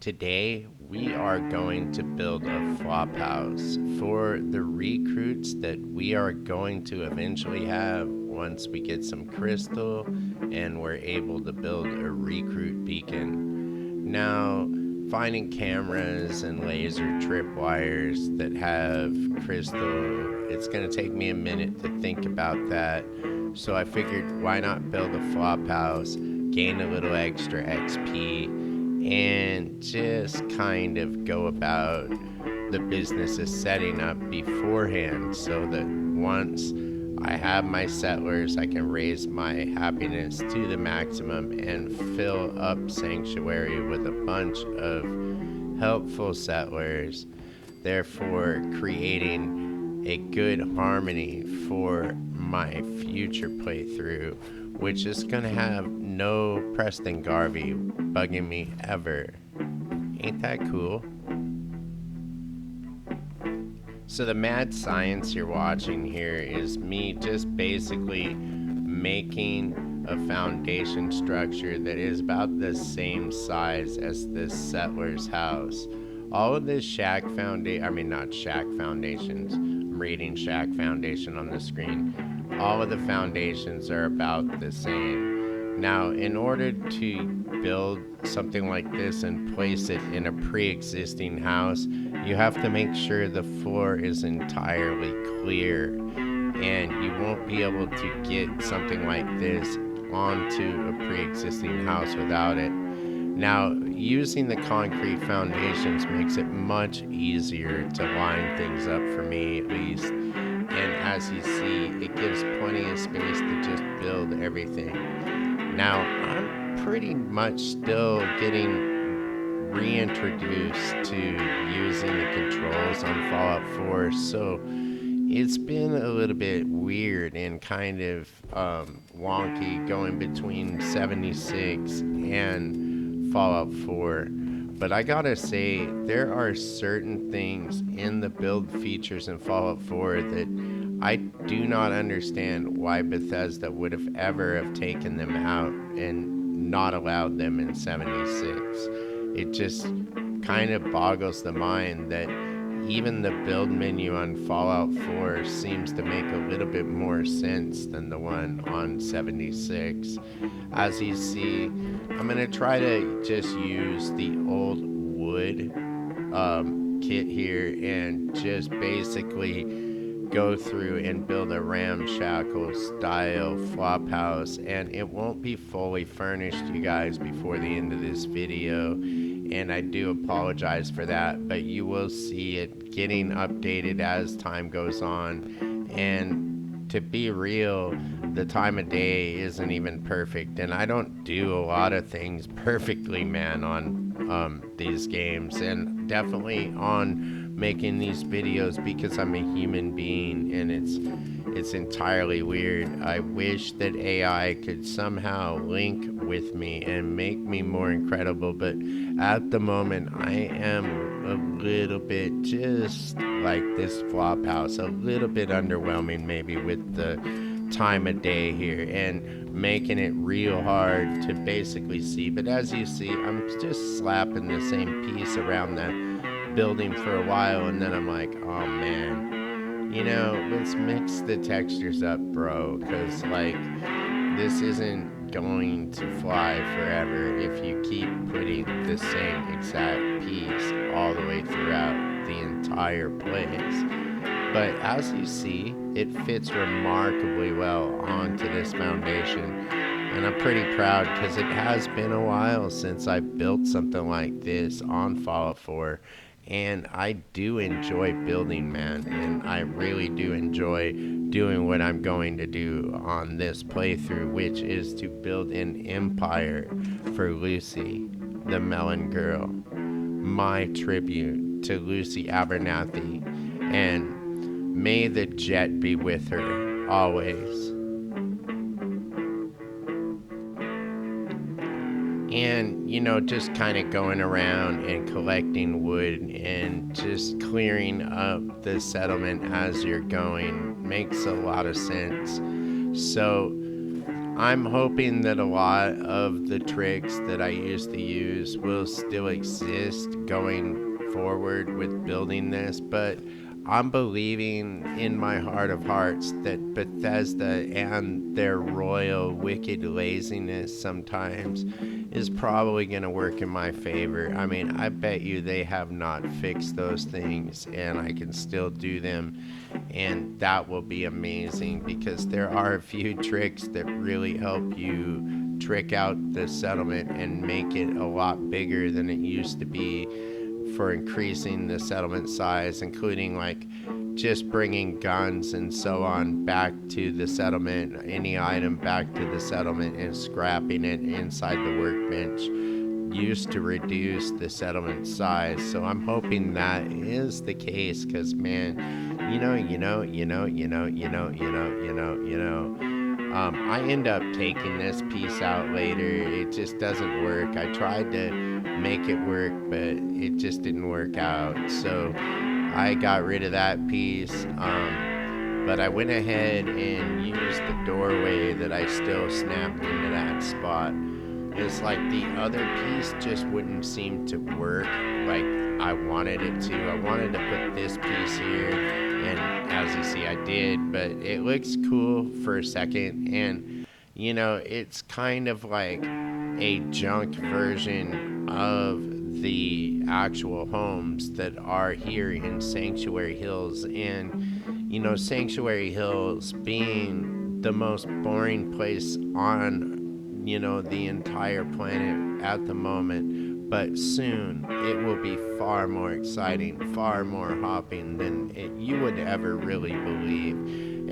Today, we are going to build a flop house for the recruits that we are going to eventually have once we get some crystal and we're able to build a recruit beacon. Now, finding cameras and laser tripwires that have crystal, it's going to take me a minute to think about that. So I figured, why not build a flop house, gain a little extra XP, and just kind of go about the business of setting up beforehand so that once I have my settlers, I can raise my happiness to the maximum and fill up Sanctuary with a bunch of helpful settlers, therefore creating a good harmony for my future playthrough, which is gonna have no Preston Garvey bugging me ever. Ain't that cool? So the mad science you're watching here is me just basically making a foundation structure that is about the same size as this settler's house. All of this not shack foundations, I'm reading shack foundation on the screen. All of the foundations are about the same. Now, in order to build something like this and place it in a pre-existing house, you have to make sure the floor is entirely clear, and you won't be able to get something like this onto a pre-existing house without it. Now, using the concrete foundations makes it much easier to line things up for me, at least. And as you see, it gives plenty of space to just build everything. Now, I'm pretty much still getting reintroduced to using the controls on Fallout 4, so it's been a little bit weird and kind of wonky going between 76 and Fallout 4. But I gotta say, there are certain things in the build features in Fallout 4 that I do not understand why Bethesda would have ever have taken them out and not allowed them in 76. It just kind of boggles the mind that even the build menu on Fallout 4 seems to make a little bit more sense than the one on 76. As you see, I'm going to try to just use the old wood kit here and just basically go through and build a ramshackle style flop house, and it won't be fully furnished, you guys, before the end of this video, and I do apologize for that, but you will see it getting updated as time goes on. And to be real, the time of day isn't even perfect, and I don't do a lot of things perfectly, man, on these games, and definitely on making these videos, because I'm a human being and it's entirely weird. I wish that AI could somehow link with me and make me more incredible, but at the moment I am a little bit just like this flop house, a little bit underwhelming maybe with the time of day here and making it real hard to basically see. But as you see, I'm just slapping the same piece around that building for a while, and then I'm like, oh man, let's mix the textures up, bro, because like this isn't going to fly forever if you keep putting the same exact piece all the way throughout the entire place. But as you see, it fits remarkably well onto this foundation, and I'm pretty proud because it has been a while since I built something like this on Fallout 4. And I do enjoy building, man, and I really do enjoy doing what I'm going to do on this playthrough, which is to build an empire for Lucy, the Melon Girl, my tribute to Lucy Abernathy, and may the jet be with her always. And, just kind of going around and collecting wood and just clearing up the settlement as you're going makes a lot of sense. So I'm hoping that a lot of the tricks that I used to use will still exist going forward with building this, but I'm believing in my heart of hearts that Bethesda and their royal wicked laziness sometimes is probably going to work in my favor. I mean, I bet you they have not fixed those things and I can still do them, and that will be amazing because there are a few tricks that really help you trick out the settlement and make it a lot bigger than it used to be for increasing the settlement size, including like just bringing guns and so on back to the settlement, any item back to the settlement, and scrapping it inside the workbench used to reduce the settlement size. So I'm hoping that is the case, because man, I end up taking this piece out later. It just doesn't work. I tried to make it work, but it just didn't work out. So I got rid of that piece. But I went ahead and used the doorway that I still snapped into that spot. It's like the other piece just wouldn't seem to work like I wanted it to. I wanted to put this piece here, and as you see I did, but it looks cool for a second, and it's kind of like a junk version of the actual homes that are here in Sanctuary Hills. And Sanctuary Hills being the most boring place on the entire planet at the moment, but soon it will be far more exciting, far more hopping than you would ever really believe.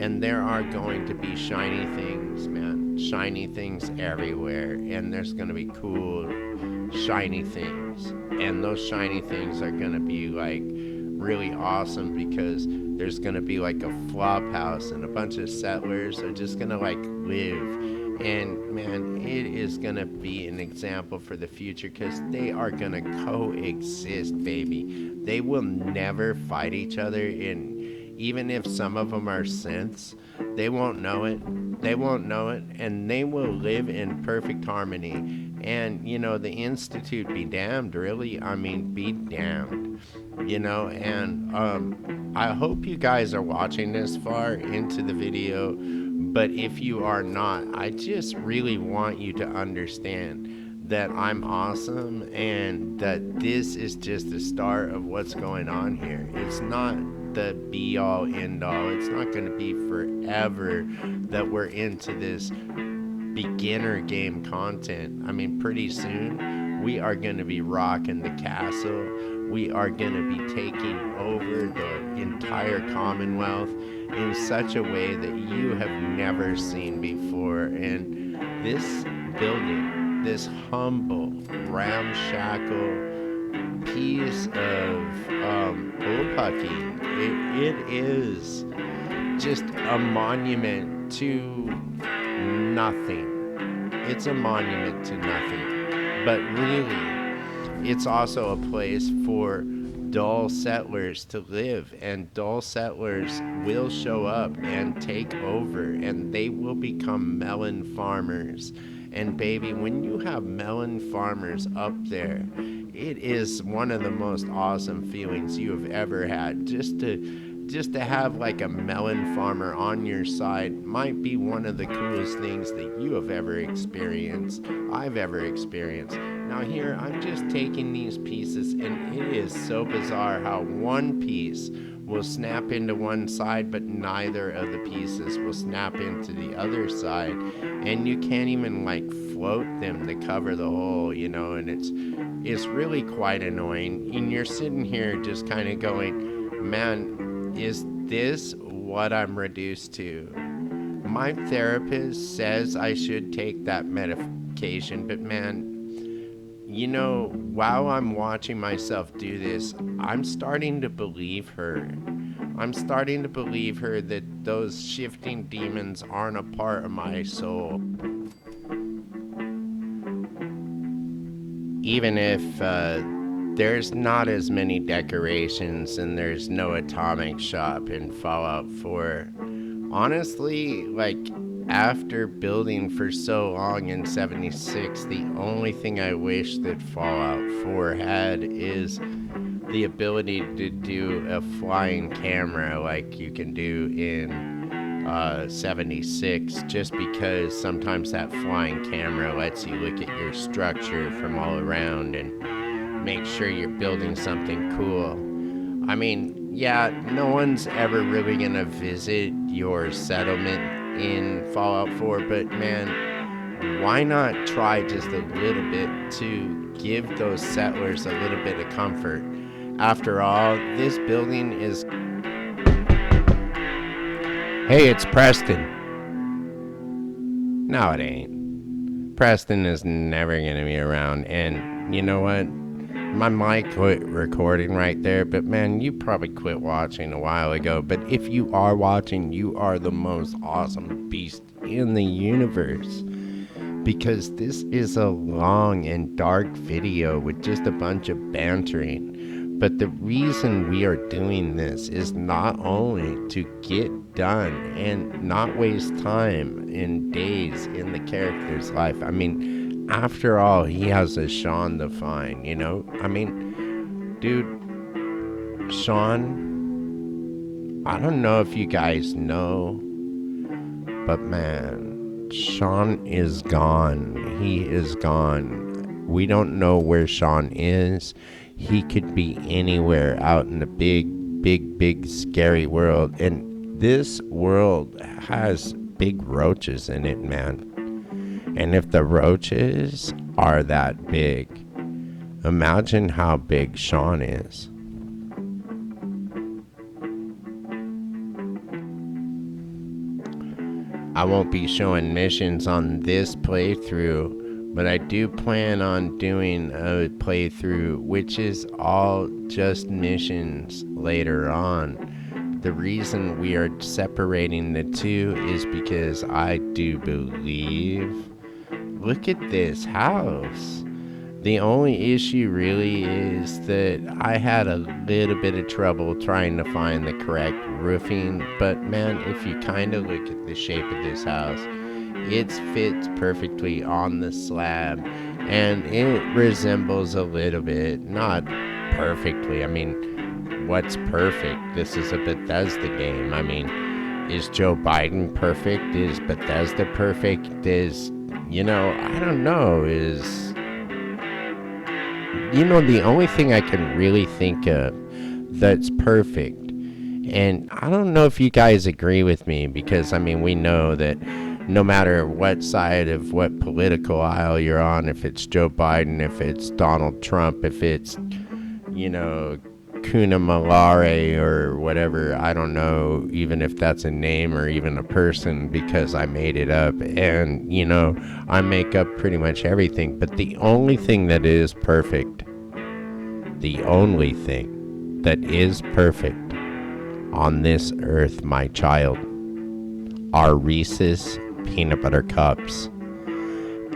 And there are going to be shiny things, man, shiny things everywhere, and there's going to be cool shiny things, and those shiny things are going to be like really awesome, because there's going to be like a flop house and a bunch of settlers are just going to like live. And man, it is going to be an example for the future, because they are going to coexist, baby. They will never fight each other, and even if some of them are synths, they won't know it. They won't know it, and they will live in perfect harmony. And the Institute be damned, really. I mean, be damned. And I hope you guys are watching this far into the video. But if you are not, I just really want you to understand that I'm awesome, and that this is just the start of what's going on here. It's not the be all end all. It's not going to be forever that we're into this beginner game content. I mean, pretty soon we are going to be rocking the castle. We are going to be taking over the entire Commonwealth in such a way that you have never seen before. And this building, this humble, ramshackle piece of bullpucky, it is just a monument to nothing. It's a monument to nothing. But really, it's also a place for dull settlers to live, and dull settlers will show up and take over, and they will become melon farmers. And baby, when you have melon farmers up there, it is one of the most awesome feelings you have ever had. Just to have like a melon farmer on your side might be one of the coolest things that you have ever experienced, I've ever experienced. Now here, I'm just taking these pieces, and it is so bizarre how one piece will snap into one side, but neither of the pieces will snap into the other side. And you can't even like float them to cover the hole, and it's really quite annoying. And you're sitting here just kind of going, man, is this what I'm reduced to? My therapist says I should take that medication, but man, while I'm watching myself do this, I'm starting to believe her. I'm starting to believe her that those shifting demons aren't a part of my soul. Even if there's not as many decorations and there's no atomic shop in Fallout 4, honestly, like, after building for so long in 76, the only thing I wish that Fallout 4 had is the ability to do a flying camera like you can do in 76, just because sometimes that flying camera lets you look at your structure from all around and make sure you're building something cool. I mean, yeah, no one's ever really gonna visit your settlement in Fallout 4, but man, why not try just a little bit to give those settlers a little bit of comfort? After all, this building is... Hey, it's Preston. No, it ain't. Preston is never gonna be around, and you know what? My mic quit recording right there, but man, you probably quit watching a while ago. But if you are watching, you are the most awesome beast in the universe. Because this is a long and dark video with just a bunch of bantering. But the reason we are doing this is not only to get done and not waste time and days in the character's life. I mean, after all, he has a Sean to find, you know? I mean, dude, Sean, I don't know if you guys know, but man, Sean is gone. He is gone. We don't know where Sean is. He could be anywhere out in the big, scary world. And this world has big roaches in it, man. And if the roaches are that big, imagine how big Sean is. I won't be showing missions on this playthrough, but I do plan on doing a playthrough which is all just missions later on. The reason we are separating the two is because I do believe... Look at this house. The only issue really is that I had a little bit of trouble trying to find the correct roofing, but man, if you kind of look at the shape of this house, it fits perfectly on the slab, and it resembles a little bit, not perfectly. I mean, what's perfect? This is a Bethesda game. I mean, is Joe Biden perfect? Is Bethesda perfect? Is, you know, I don't know, is... You know, the only thing I can really think of that's perfect, and I don't know if you guys agree with me, because, I mean, we know that no matter what side of what political aisle you're on, if it's Joe Biden, if it's Donald Trump, if it's, you know, Kuna Malare or whatever, I don't know even if that's a name or even a person, because I made it up, and, you know, I make up pretty much everything. But the only thing that is perfect, the only thing that is perfect on this earth, my child, are Reese's peanut butter cups.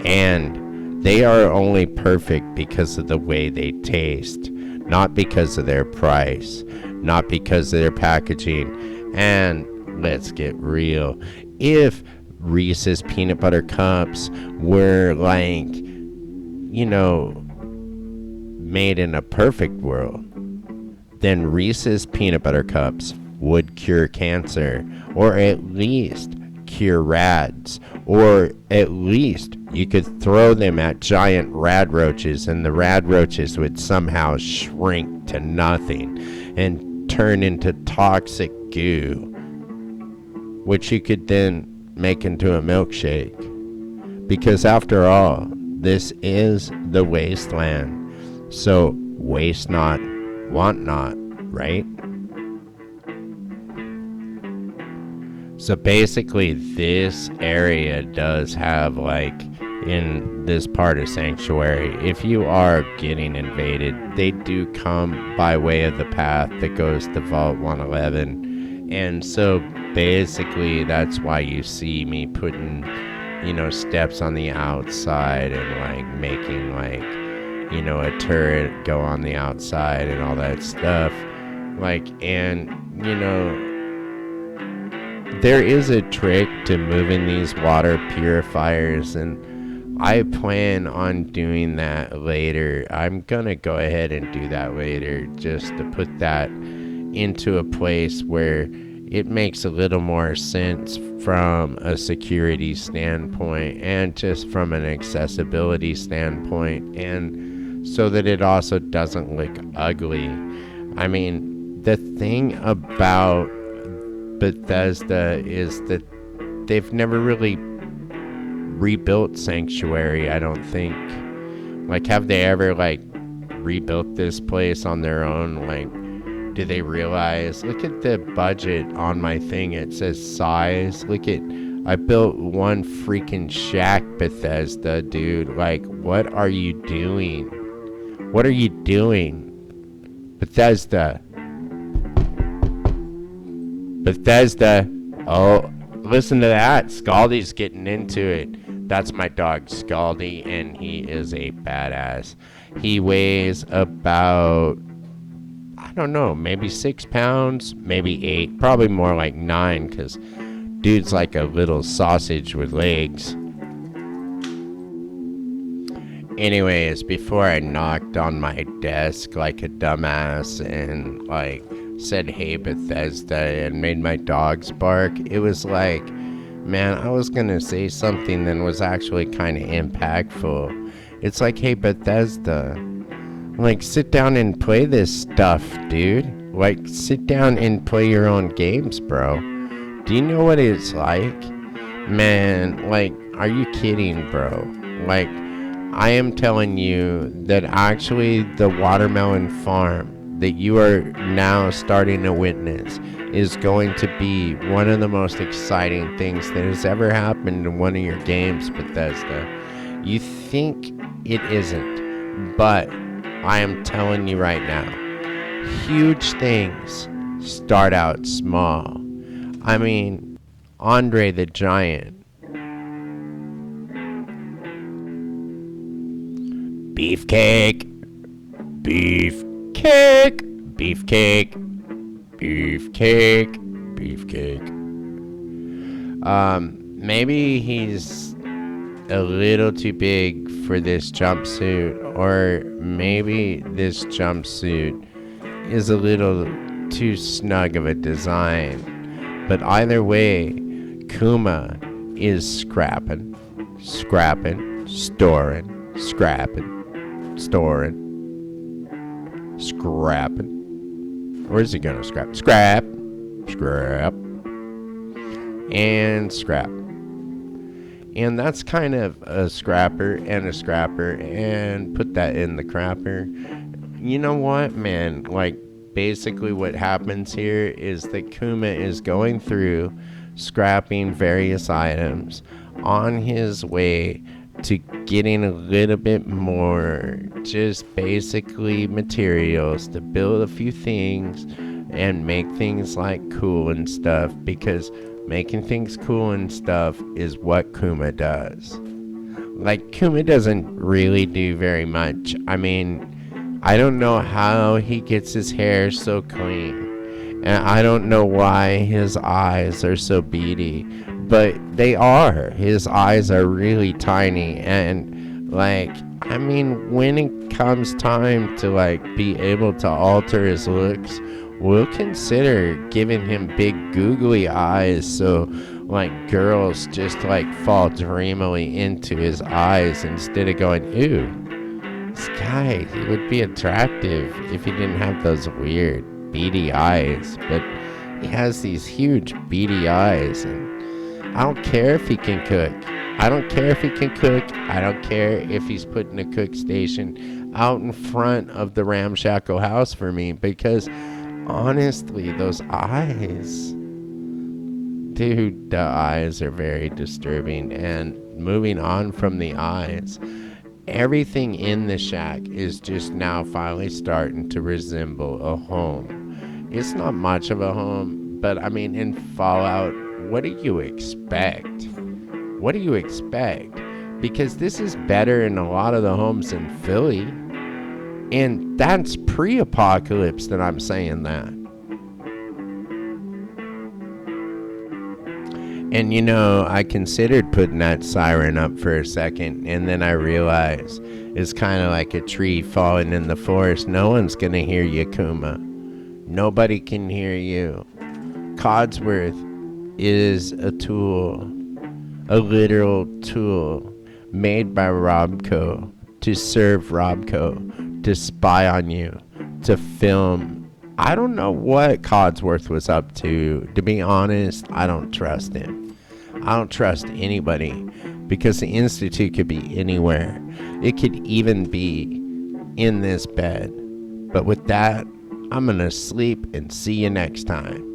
And they are only perfect because of the way they taste, not because of their price, not because of their packaging. And let's get real. If Reese's peanut butter cups were like, you know, made in a perfect world, then Reese's peanut butter cups would cure cancer, or at least cure rads, or at least you could throw them at giant rad roaches and the rad roaches would somehow shrink to nothing and turn into toxic goo, which you could then make into a milkshake. Because after all, this is the wasteland. So waste not, want not, right? So basically this area does have, like, in this part of Sanctuary, if you are getting invaded, they do come by way of the path that goes to Vault 111. And so basically that's why you see me putting, you know, steps on the outside and like making, like, you know, a turret go on the outside and all that stuff. Like, and, you know, there is a trick to moving these water purifiers, and I plan on doing that later. I'm gonna go ahead and do that later, just to put that into a place where it makes a little more sense from a security standpoint and just from an accessibility standpoint, and so that it also doesn't look ugly. I mean, the thing about Bethesda is that they've never really rebuilt Sanctuary, I don't think. Like, have they ever, like, rebuilt this place on their own? Like, do they realize, look at the budget on my thing, it says size. Look at, I built one freaking shack, Bethesda, dude. Like, what are you doing? What are you doing? Bethesda. Bethesda. Oh, listen to that. Scaldy's getting into it. That's my dog, Scaldy, and he is a badass. He weighs about, I don't know, maybe 6 pounds, maybe 8, probably more like 9, because dude's like a little sausage with legs. Anyways, before I knocked on my desk like a dumbass and like said hey Bethesda and made my dogs bark, it was like, man, I was gonna say something that was actually kind of impactful. It's like, hey Bethesda, like, sit down and play this stuff, dude. Like, sit down and play your own games, bro. Do you know what it's like? Man, like, are you kidding, bro? Like, I am telling you that actually the watermelon farm that you are now starting to witness is going to be one of the most exciting things that has ever happened in one of your games, Bethesda. You think it isn't, but I am telling you right now, huge things start out small. I mean, Andre the Giant. Beefcake. Beefcake. Beefcake. Beefcake. Beefcake. Maybe he's a little too big for this jumpsuit, or maybe this jumpsuit is a little too snug of a design. But either way, Kuma is scrapping, storing, scrapping, storing, scrapping. Where's he gonna scrap? Scrap, and scrap. And that's kind of a scrapper and put that in the crapper. You know what, man? Like, basically what happens here is that Kuma is going through scrapping various items on his way to getting a little bit more just basically materials to build a few things and make things like cool and stuff, because making things cool and stuff is what Kuma does. Like, Kuma doesn't really do very much. I mean, I don't know how he gets his hair so clean, and I don't know why his eyes are so beady, but they are. His eyes are really tiny, and like, I mean, when it comes time to like be able to alter his looks, we'll consider giving him big googly eyes, so like girls just like fall dreamily into his eyes instead of going, ooh, this guy, he would be attractive if he didn't have those weird beady eyes. But he has these huge beady eyes, and I don't care if he can cook. I don't care if he can cook. I don't care if he's putting a cook station out in front of the ramshackle house for me, because honestly, those eyes, dude, the eyes are very disturbing. And moving on from the eyes, everything in the shack is just now finally starting to resemble a home. It's not much of a home, but I mean, in Fallout, what do you expect? What do you expect? Because this is better in a lot of the homes in Philly. And that's pre-apocalypse that I'm saying that. And you know, I considered putting that siren up for a second, and then I realized it's kind of like a tree falling in the forest. No one's gonna hear you, Kuma. Nobody can hear you. Codsworth is a tool, a literal tool made by Robco to serve Robco, to spy on you, to film. I don't know what Codsworth was up to. To be honest, I don't trust him. I don't trust anybody, because the Institute could be anywhere. It could even be in this bed. But with that, I'm gonna sleep and see you next time.